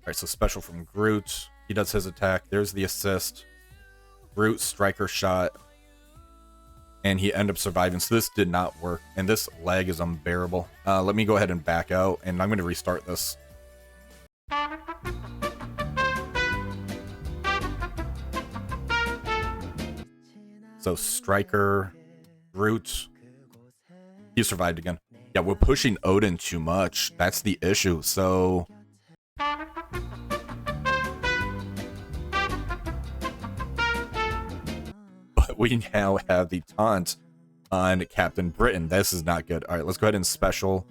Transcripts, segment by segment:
right, so special from Groot. He does his attack. There's the assist. Groot striker shot. And he ended up surviving. So this did not work. And this lag is unbearable. Let me go ahead and back out. And I'm going to restart this. So striker, Groot. He survived again. Yeah, we're pushing Odin too much. That's the issue. So but we now have the taunt on Captain Britain. This is not good. All right, let's go ahead and special.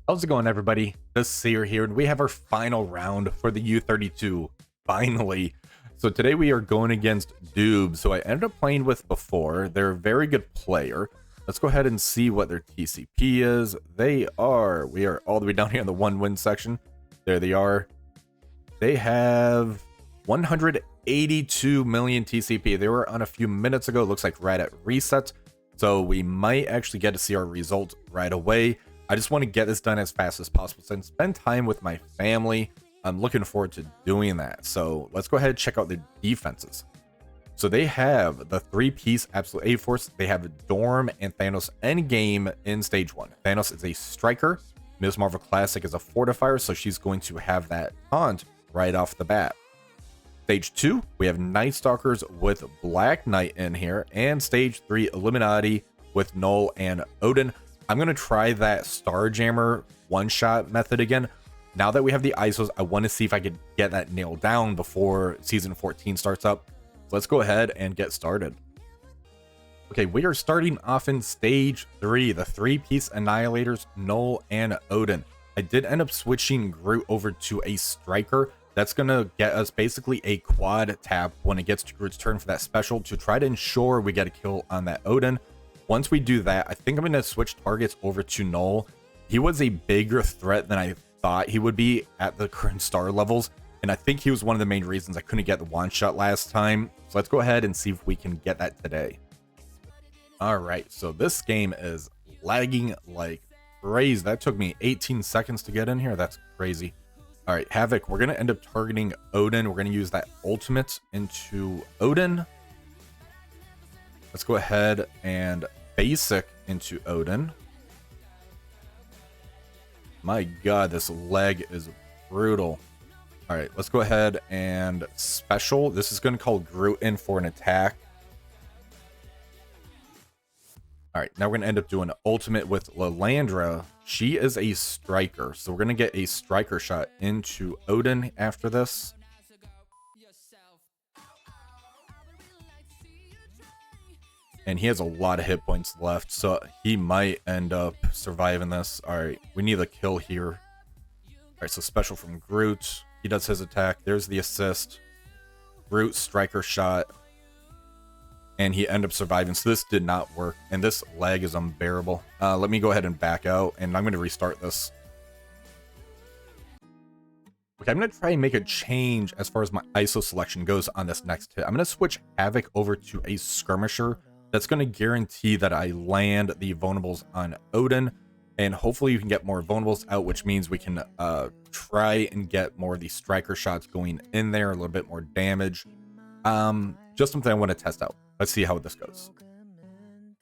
How's it going, everybody? This is Seer here, and we have our final round for the U32. Finally. So today we are going against Dubs, who I ended up playing with before. They're a very good player. Let's go ahead and see what their TCP is. We are all the way down here in the 1-win section. There they are. They have 182 million TCP. They were on a few minutes ago. It looks like right at reset. So we might actually get to see our result right away. I just want to get this done as fast as possible and spend time with my family. I'm looking forward to doing that. So let's go ahead and check out the defenses. So they have the 3-piece Absolute A-Force. They have Dorm and Thanos Endgame in Stage 1. Thanos is a striker. Ms. Marvel Classic is a fortifier, so she's going to have that taunt right off the bat. Stage 2, we have Night Stalkers with Black Knight in here. And Stage 3, Illuminati with Null and Odin. I'm going to try that Starjammer one-shot method again. Now that we have the ISOs, I want to see if I could get that nailed down before Season 14 starts up. Let's go ahead and get started. Okay, we are starting off in Stage 3, the 3-piece Annihilators, Null and Odin. I did end up switching Groot over to a Striker. That's going to get us basically a quad tap when it gets to Groot's turn for that special to try to ensure we get a kill on that Odin. Once we do that, I think I'm going to switch targets over to Null. He was a bigger threat than I thought he would be at the current star levels, and I think he was one of the main reasons I couldn't get the one shot last time. So let's go ahead and see if we can get that today. All right, so this game is lagging like crazy. That took me 18 seconds to get in here. That's crazy. All right, Havoc, we're going to end up targeting Odin. We're going to use that ultimate into Odin. Let's go ahead and basic into Odin. My god, this leg is brutal. All right, let's go ahead and special. This is going to call Groot in for an attack. All right, now we're going to end up doing an ultimate with Lilandra. She is a striker, so we're going to get a striker shot into Odin after this. And he has a lot of hit points left, so he might end up surviving this. All right, we need a kill here. All right, so special from Groot. He does his attack. There's the assist. Groot striker shot. And he ended up surviving, so this did not work. And this lag is unbearable. Let me go ahead and back out, and I'm going to restart this. Okay, I'm going to try and make a change as far as my ISO selection goes on this next hit. I'm going to switch Havoc over to a Skirmisher. That's going to guarantee that I land the vulnerables on Odin, and hopefully you can get more vulnerables out, which means we can try and get more of these striker shots going in there, a little bit more damage. Just something I want to test out. Let's see how this goes.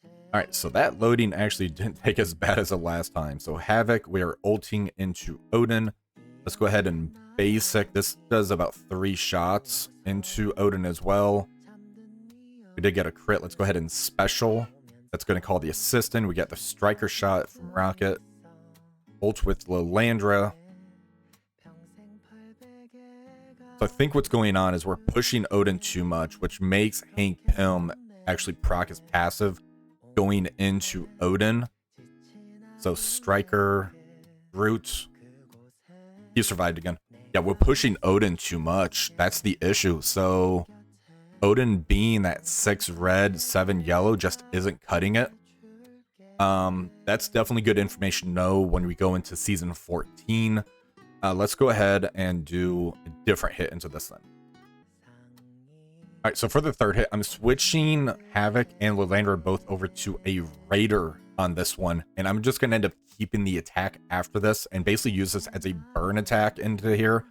All right, so that loading actually didn't take as bad as the last time. So Havoc, we are ulting into Odin. Let's go ahead and basic. This does about 3 shots into Odin as well. We did get a crit. Let's go ahead and special. That's going to call the assistant. We get the striker shot from Rocket. Ult with Lilandra. So I think what's going on is we're pushing Odin too much, which makes Hank Pym actually proc his passive going into Odin. So striker, Groot. He survived again. Yeah, we're pushing Odin too much. That's the issue. So Odin being that 6 red, 7 yellow just isn't cutting it. That's definitely good information to know when we go into Season 14. Let's go ahead and do a different hit into this then. All right, so for the third hit, I'm switching Havoc and Lilandra both over to a Raider on this one, and I'm just going to end up keeping the attack after this and basically use this as a burn attack into here.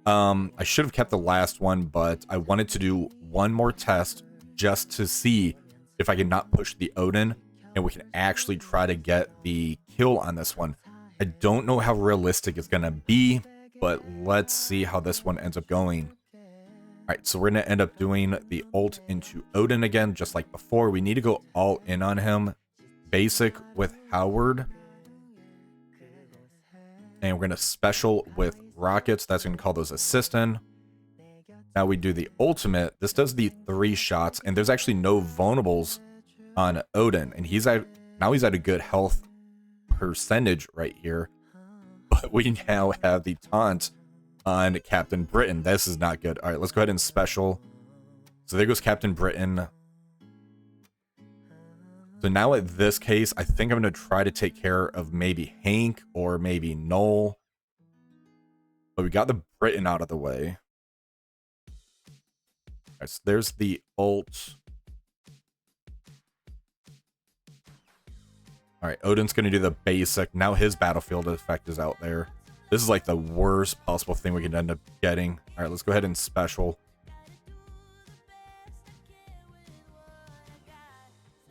I should have kept the last one, but I wanted to do one more test just to see if I can not push the Odin and we can actually try to get the kill on this one. I don't know how realistic it's going to be, but let's see how this one ends up going. All right, so we're going to end up doing the ult into Odin again, just like before. We need to go all in on him. Basic with Howard. And we're going to special with rockets. That's going to call those assistant. Now we do the ultimate. This does the 3 shots, and there's actually no vulnerables on Odin. And now he's at a good health percentage right here. But we now have the taunt on Captain Britain. This is not good. All right, let's go ahead and special. So there goes Captain Britain. So now at this case, I think I'm going to try to take care of maybe Hank or maybe Noel. But we got the Britain out of the way. All right, so there's the ult. All right, Odin's going to do the basic. Now his battlefield effect is out there. This is like the worst possible thing we can end up getting. All right, let's go ahead and special.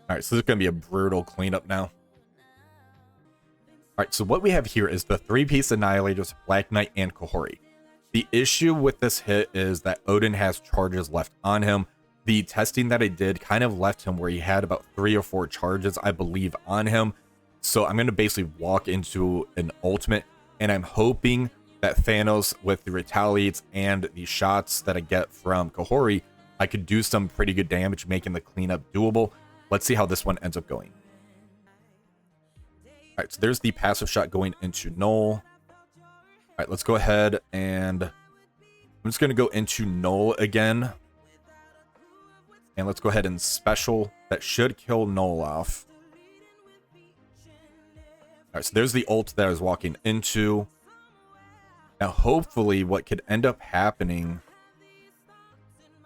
All right, so this is going to be a brutal cleanup now. All right, so what we have here is the 3-piece Annihilators, Black Knight, and Kahori. The issue with this hit is that Odin has charges left on him. The testing that I did kind of left him where he had about 3 or 4 charges, I believe, on him. So I'm going to basically walk into an ultimate, and I'm hoping that Thanos, with the retaliates and the shots that I get from Kahori, I could do some pretty good damage, making the cleanup doable. Let's see how this one ends up going. All right, so there's the passive shot going into Noel. All right, let's go ahead and I'm just going to go into Noel again. And let's go ahead and special. That should kill Noel off. All right, so there's the ult that I was walking into. Now, hopefully, what could end up happening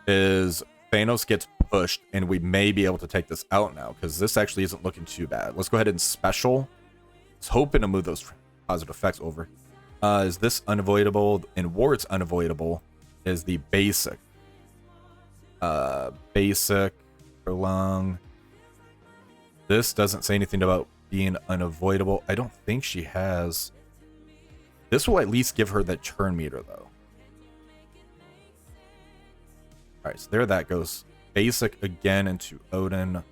is Thanos gets pushed, and we may be able to take this out now, because this actually isn't looking too bad. Let's go ahead and special. I was hoping to move those positive effects over. Is this unavoidable? In war, it's unavoidable. Is the basic. Basic, prolong. This doesn't say anything about being unavoidable. I don't think she has. This will at least give her the turn meter, though. Alright, so there that goes. Basic again into Odin.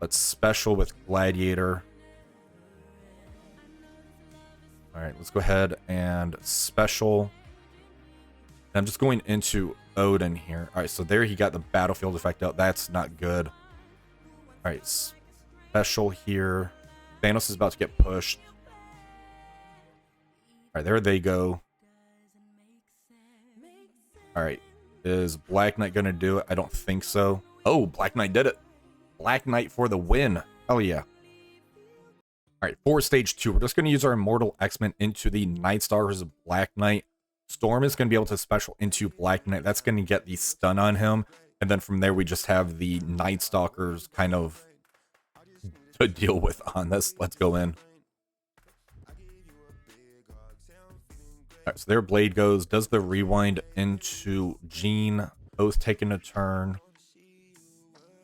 Let's special with Gladiator. Alright, let's go ahead and special. And I'm just going into Odin here. Alright, so there he got the battlefield effect out. That's not good. Alright, special here. Thanos is about to get pushed. Alright, there they go. Alright, is Black Knight going to do it? I don't think so. Oh, Black Knight did it. Black Knight for the win. Hell yeah. Alright, for stage 2, we're just going to use our Immortal X-Men into the Night Stalkers of Black Knight. Storm is going to be able to special into Black Knight. That's going to get the stun on him. And then from there, we just have the Night Stalkers kind of to deal with on this. Let's go in. Alright, so their blade goes. Does the rewind into Jean. Both taking a turn.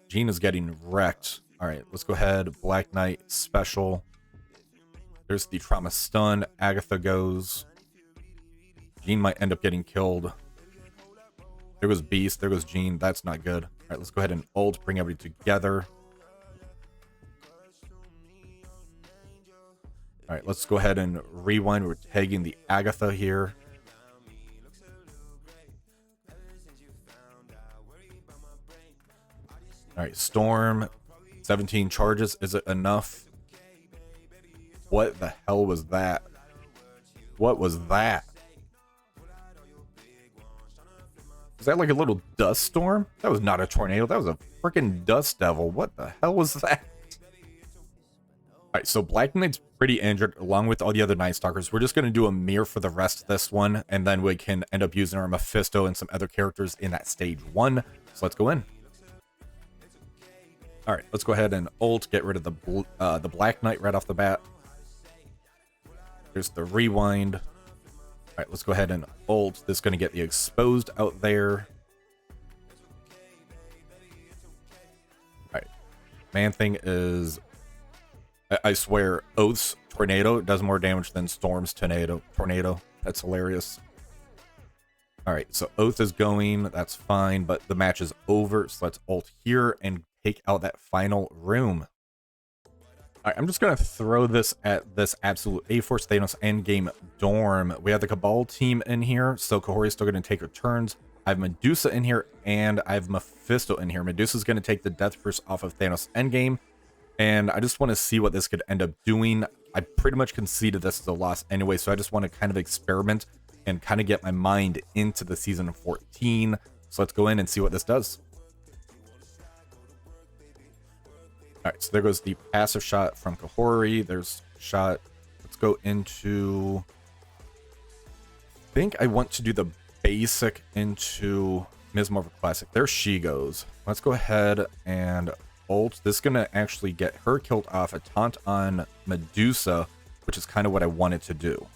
Jean is getting wrecked. Alright, let's go ahead. Black Knight special. There's the trauma stun. Agatha goes. Jean might end up getting killed. There goes Beast. There goes Jean. That's not good. Alright, let's go ahead and ult. Bring everybody together. Alright, let's go ahead and rewind. We're tagging the Agatha here. Alright, Storm. 17 charges. Is it enough? What the hell was that? What was that? Was that like a little dust storm? That was not a tornado. That was a freaking dust devil. What the hell was that? Alright, so Black Knight's pretty injured along with all the other Night Stalkers. We're just going to do a mirror for the rest of this one, and then we can end up using our Mephisto and some other characters in that stage 1. So let's go in. All right, let's go ahead and ult, get rid of the Black Knight right off the bat. There's the rewind. All right, let's go ahead and ult. This is going to get the exposed out there. All right, Man Thing is, I swear, Oath's Tornado does more damage than Storm's Tornado. That's hilarious. All right, so Oath is going. That's fine, but the match is over. So let's ult here and take out that final room. All right, I'm just going to throw this at this absolute A-Force Thanos endgame dorm. We have the Cabal team in here, so Kahori is still going to take her turns. I have Medusa in here, and I have Mephisto in here. Medusa is going to take the Death Curse off of Thanos endgame, and I just want to see what this could end up doing. I pretty much conceded this as a loss anyway, so I just want to kind of experiment and kind of get my mind into the season 14. So let's go in and see what this does. All right, so there goes the passive shot from Kahori. There's shot. Let's go into, I think I want to do the basic into Ms. Marvel Classic. There she goes. Let's go ahead and ult. This is going to actually get her killed off, a taunt on Medusa, which is kind of what I wanted to do.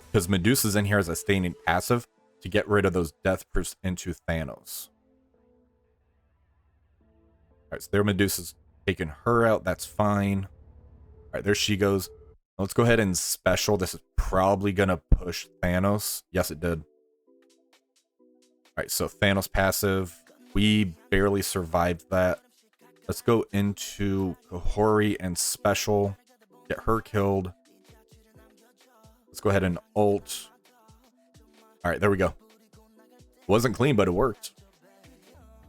Because Medusa's in here as a standing passive to get rid of those death proofs into Thanos. All right, so there Medusa's taking her out. That's fine. All right, there she goes. Let's go ahead and special. This is probably going to push Thanos. Yes, it did. All right, so Thanos passive. We barely survived that. Let's go into Kahori and special. Get her killed. Let's go ahead and ult. All right, there we go. Wasn't clean, but it worked.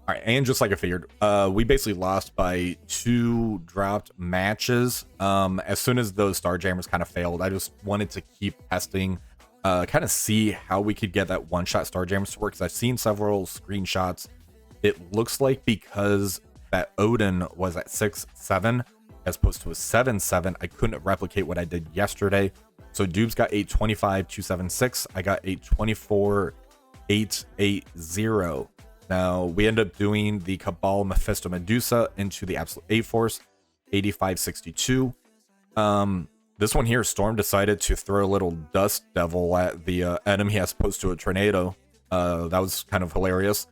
All right, and just like I figured, we basically lost by 2 dropped matches. As soon as those Starjammers kind of failed, I just wanted to keep testing, kind of see how we could get that one-shot Starjammers to work. Because I've seen several screenshots. It looks like because that Odin was at 6-7 as opposed to a 7-7, I couldn't replicate what I did yesterday. So Dubes got 825-276. I got 824-880. Now we end up doing the Cabal Mephisto Medusa into the Absolute A-Force, 85-62. This one here, Storm decided to throw a little Dust Devil at the enemy as opposed to a Tornado. That was kind of hilarious.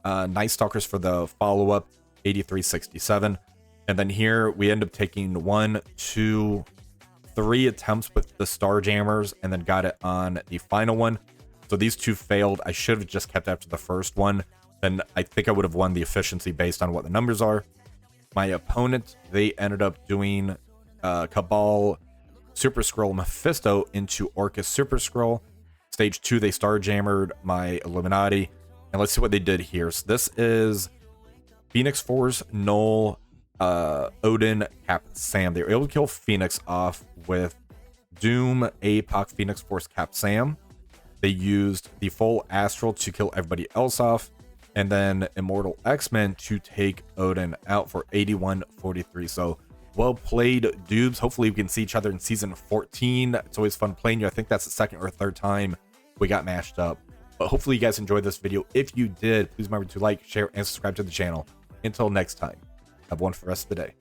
Night Stalkers for the follow-up, 83-67. And then here we end up taking 1, 2, 3 attempts with the Starjammers and then got it on the final one. So these 2 failed. I should have just kept after the first one. Then I think I would have won the efficiency based on what the numbers are. My opponent, they ended up doing Cabal Super Skrull Mephisto into Orcus Super Skrull. Stage 2, they Starjammered my Illuminati. And let's see what they did here. So this is Phoenix Force, Null, Odin, Cap, Sam. They were able to kill Phoenix off with Doom, APOC, Phoenix Force, Cap, Sam. They used the full Astral to kill everybody else off. And then Immortal X-Men to take Odin out for 81-43. So well played, Dubes. Hopefully we can see each other in season 14. It's always fun playing you. I think that's the 2nd or 3rd time we got mashed up. But hopefully you guys enjoyed this video. If you did, please remember to like, share, and subscribe to the channel. Until next time, have one for the rest of the day.